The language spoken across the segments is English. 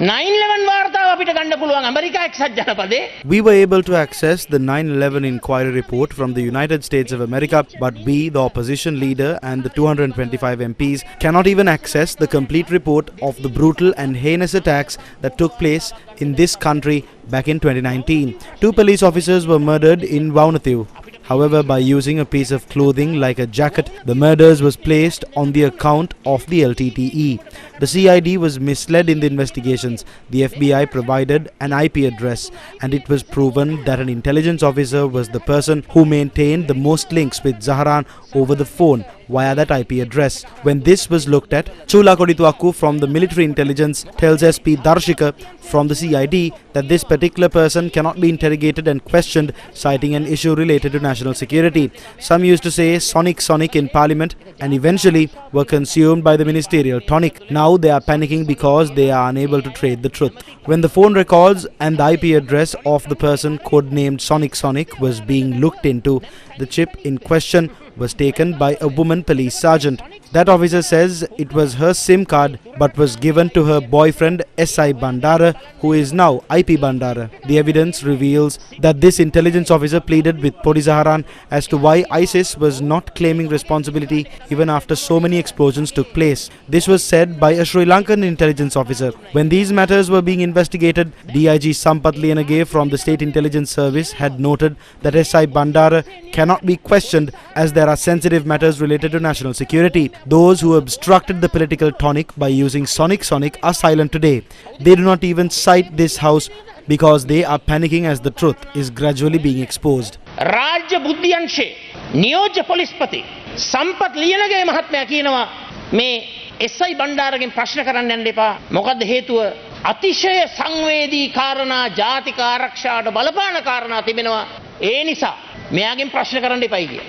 9/11 වාර්තාව අපිට ගන්න පුළුවන් ඇමරිකා එක්සත් ජනපදයේ. We were able to access the 9/11 inquiry report from the United States of America, but we, the opposition leader and the 225 MPs, cannot even access the complete report of the brutal and heinous attacks that took place in this country back in 2019. 2 police officers were murdered in Vaunathu. However, by using a piece of clothing like a jacket, the murders was placed on the account of the LTTE. The CID was misled in the investigations. The FBI provided an IP address, and it was proven that an intelligence officer was the person who maintained the most links with Zahran over the phone via that IP address. When this was looked at, Chula Kodituaku from the military intelligence tells SP Darshika from the CID that this particular person cannot be interrogated and questioned, citing an issue related to national security. Some used to say Sonic in parliament and eventually were consumed by the ministerial tonic. Now they are panicking because they are unable to trade the truth. When the phone records and the IP address of the person codenamed Sonic was being looked into, the chip in question was taken by a woman police sergeant. That officer says it was her SIM card but was given to her boyfriend SI Bandara, who is now IP Bandara. The evidence reveals that this intelligence officer pleaded with Podi Zaharan as to why ISIS was not claiming responsibility even after so many explosions took place. This was said by a Sri Lankan intelligence officer. When these matters were being investigated, DIG Sampath Liyanage from the State Intelligence Service had noted that SI Bandara cannot be questioned as there are sensitive matters related to national security. Those who obstructed the political tonic by using Sonic are silent today. They do not even cite this house because they are panicking as the truth is gradually being exposed. රාජ්‍ය බුද්ධියංශේ නියෝජ්‍ය පොලිස්පති සම්පත් ලියනගේ මහත්මයා කියනවා මේ එස්.අයි. බණ්ඩාරගෙන් ප්‍රශ්න කරන්න යන්න එපා. මොකද්ද හේතුව? අතිශය සංවේදී කාරණා ජාතික ආරක්ෂාවට බලපාන කාරණා තිබෙනවා. ඒ නිසා මෙයාගෙන් ප්‍රශ්න කරන්න එපයි කිය.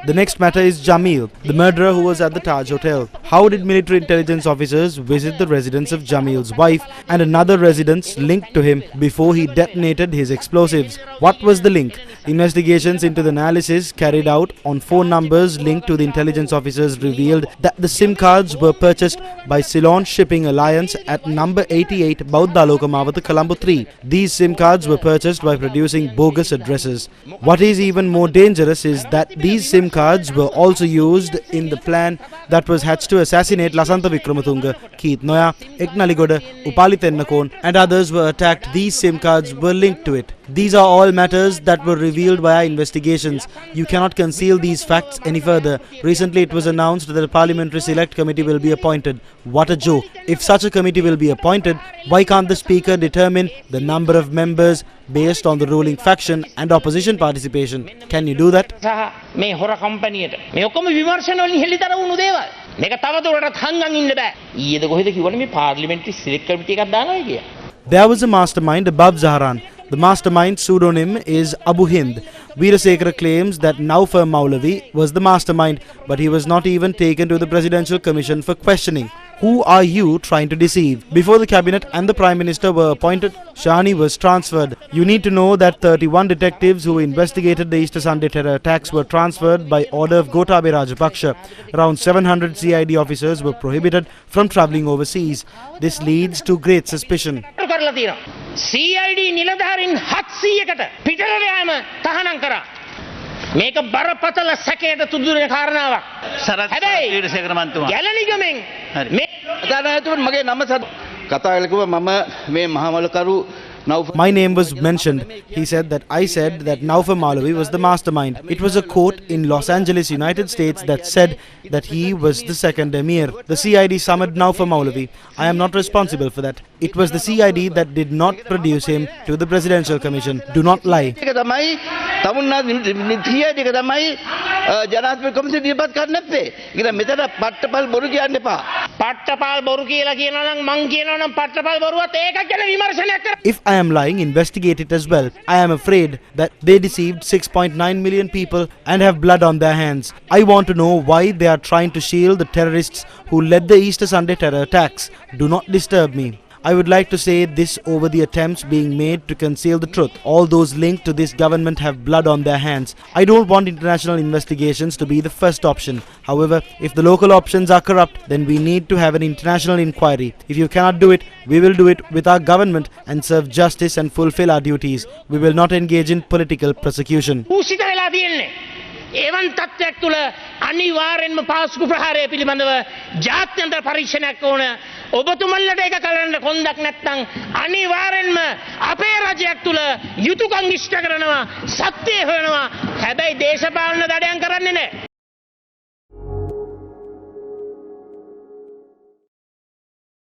The next matter is Jamil, the murderer who was at the Taj Hotel. How did military intelligence officers visit the residence of Jamil's wife and another residence linked to him before he detonated his explosives? What was the link? Investigations into the analysis carried out on phone numbers linked to the intelligence officers revealed that the SIM cards were purchased by Ceylon Shipping Alliance at number 88 Bauddha Mawatha Colombo 3. These SIM cards were purchased by producing bogus addresses. What is even more dangerous is that these SIM cards were also used in the plan that was hatched to assassinate Lasantha Wickramatunge, Keith Noya, Eknaligoda, Upali Tennakon and others were attacked. These SIM cards were linked to it. These are all matters that were revealed via investigations. You cannot conceal these facts any further. Recently it was announced that a parliamentary select committee will be appointed. What a joke. If such a committee will be appointed, why can't the speaker determine the number of members based on the ruling faction and opposition participation? Can you do that? මේ හොර කම්පැනියට මේ ඔක්කොම විමර්ශන වලින් හෙළිතර වුණු දේවල්. මේක තවදුරටත් හංගන් ඉන්න බෑ. ඊයේද කොහෙද කිව්වනේ මේ පාර්ලිමේන්තුවේ සිලෙක්ට් කමිටි එකක් දානවා කිය. There was a mastermind above Zahran. The mastermind pseudonym is Abu Hind. Veerasekara claims that Naufar Maulavi was the mastermind, but he was not even taken to the Presidential Commission for questioning. Who are you trying to deceive? Before the cabinet and the Prime Minister were appointed, Shani was transferred. You need to know that 31 detectives who investigated the Easter Sunday terror attacks were transferred by order of Gotabaya Rajapaksa. Around 700 CID officers were prohibited from travelling overseas. This leads to great suspicion. CID නිලධාරීන් 700කට පිටරට යෑම තහනම් කරා. මේක බරපතල සැකයට තුඩු දෙන කාරණාවක්. හැබැයි ඊටසේකර මන්තුමා ගැලණිගමෙන් මේ අදාළතුන් මගේ නම කතා කරලා කිව්වා මම මේ මහමලකරු. My name was mentioned. He said that I said that Naufar Maulavi was the mastermind. It was a court in Los Angeles, United States that said that he was the second emir. The CID summoned Naufar Maulavi. I am not responsible for that. It was the CID that did not produce him to the Presidential Commission. Do not lie. If I am lying, investigate it as well. I am afraid that they deceived 6.9 million people and have blood on their hands. I want to know why they are trying to shield the terrorists who led the Easter Sunday terror attacks. Do not disturb me. I would like to say this over the attempts being made to conceal the truth. All those linked to this government have blood on their hands. I don't want international investigations to be the first option. However, if the local options are corrupt, then we need to have an international inquiry. If you cannot do it, we will do it with our government and serve justice and fulfill our duties. We will not engage in political prosecution. එවන් තත්ත්වයක් තුළ අනිවාර්යෙන්ම පාස්කු ප්‍රහාරය පිළිබඳව ජාත්‍යන්තර පරීක්ෂණයක් ඕන. ඔබතුමන්ලට ඒක කරන්න කොන්දක් නැත්නම් අනිවාර්යෙන්ම අපේ රජයක් තුළ යුතුයකම් ඉෂ්ට කරනවා, සත්‍යය හොයනවා. හැබැයි දේශපාලන දඩයන් කරන්නේ නැහැ.